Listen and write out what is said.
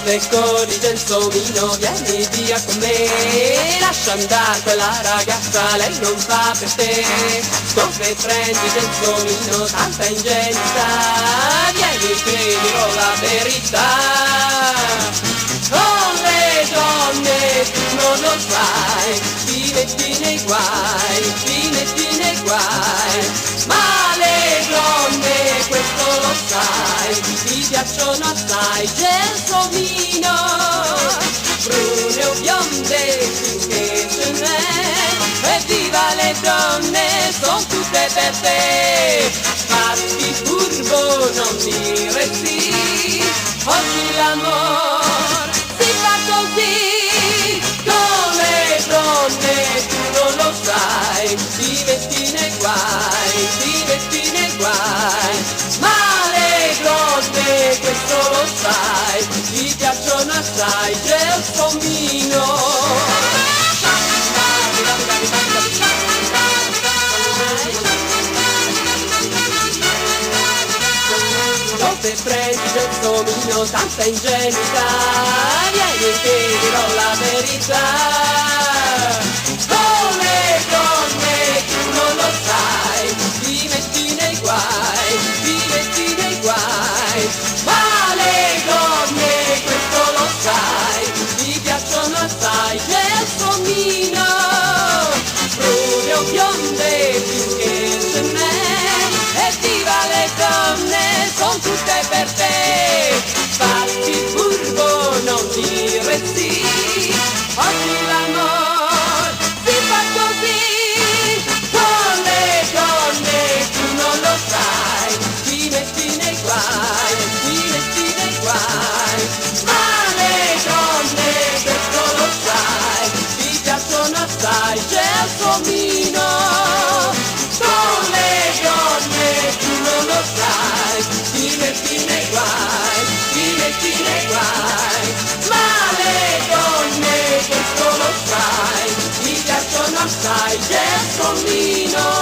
peccori gelsomino, vieni via con me, lascia andare quella ragazza, lei non fa per te. Dove prendi gelsomino, tanta ingenuità, vieni che dirò la verità. Con le donne tu non lo sai, ti metti nei guai, ti metti nei guai, ma le donne questo lo sai, ti piacciono assai, gelsomino, brune o bionde finché ce n'è, evviva le donne, son tutte per te, fatti furbo, non dire sì, oggi l'amor si fa così, con le donne tu non lo sai, ti metti nei guai, ti metti nei guai, ma le donne questo lo sai, ti piacciono assai, gelsomino. Dove prendi gelsomino, tanta ingenuità, vieni che dirò la verità. Con le donne tu non lo sai, ti metti nei guai, ti metti nei guai, ma le donne questo lo sai, ti piacciono assai, gelsomino, brune o bionde finché ce n'è, evviva le donne, son tutte per te, fatti furbo, non dire sì, oggi l'amor si fa così, con le donne tu non lo sai, ti metti nei guai, ti metti nei guai, ma le donne questo lo sai, ti piacciono assai, gelsomino, con le donne tu non lo sai, ti metti nei guai, ti metti nei guai, ma le donne questo lo sai, ti piacciono assai, gelsomino.